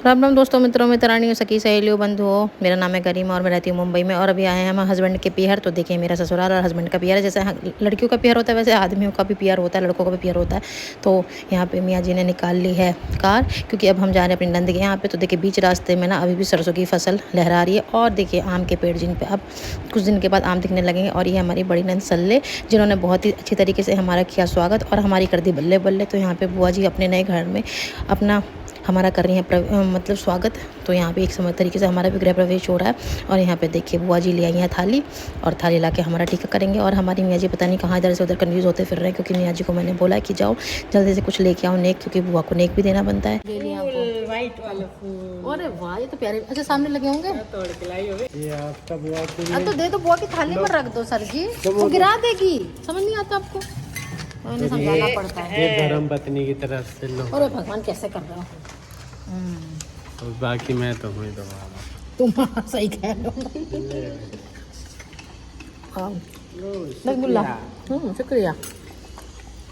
राम राम दोस्तों, मित्रों, मित्रानियों, सखी सहेलियों, बंधुओं। मेरा नाम है गरिमा और मैं रहती हूँ मुंबई में। और अभी आए हैं हम हस्बैंड के पीहर। तो देखिए, मेरा ससुराल और हस्बैंड का पीहर है। जैसे लड़कियों का पीहर होता है वैसे आदमियों का भी पीहर होता है, लड़कों का भी पीहर होता है। तो यहाँ पे मियाँ जी ने निकाल ली है कार, क्योंकि अब हम जा रहे हैं अपनी नंद के यहाँ पे। तो देखिए, बीच रास्ते में ना अभी भी सरसों की फसल लहरा रही है। और देखिए, आम के पेड़ जिन पे अब कुछ दिन के बाद आम दिखने लगेंगे। और ये हमारी बड़ी नंद सल्ले, जिन्होंने बहुत ही अच्छी तरीके से हमारा किया स्वागत और हमारी कर दी बल्ले बल्ले। तो यहाँ पे बुआ जी अपने नए घर में अपना हमारा कर रही है मतलब स्वागत। तो यहाँ पे एक समय तरीके से हमारा भी गृह प्रवेश हो रहा है। और यहाँ पे देखिए, बुआ जी ले आई हैं थाली, और थाली ला के हमारा टीका करेंगे। और हमारी मियाँ जी पता नहीं कहाँ इधर से उधर कन्फ्यूज़ होते फिर रहे हैं, क्योंकि मियाँ जी को मैंने बोला कि जाओ जल्दी से कुछ लेके आओ नेक, क्योंकि बुआ को नेक भी देना बनता है। ले लिया वाइट वाला फूल। अरे वाह, ये तो प्यारे। अच्छा, सामने लगे होंगे। तोड़ के लाई होगी। ये आपका बुआ के अब तो दे दो, बुआ की थाली में रख दो सर जी, वो गिरा देगी। समझ नहीं आता आपको, उन्हें समझाना पड़ता है। ये धर्म पत्नी की तरफ से लो। अरे भगवान, कैसे कर रहे हो। और बाकी मैं तो हुई तो तुम सही कह रहे हो। हाँ, शुक्रिया।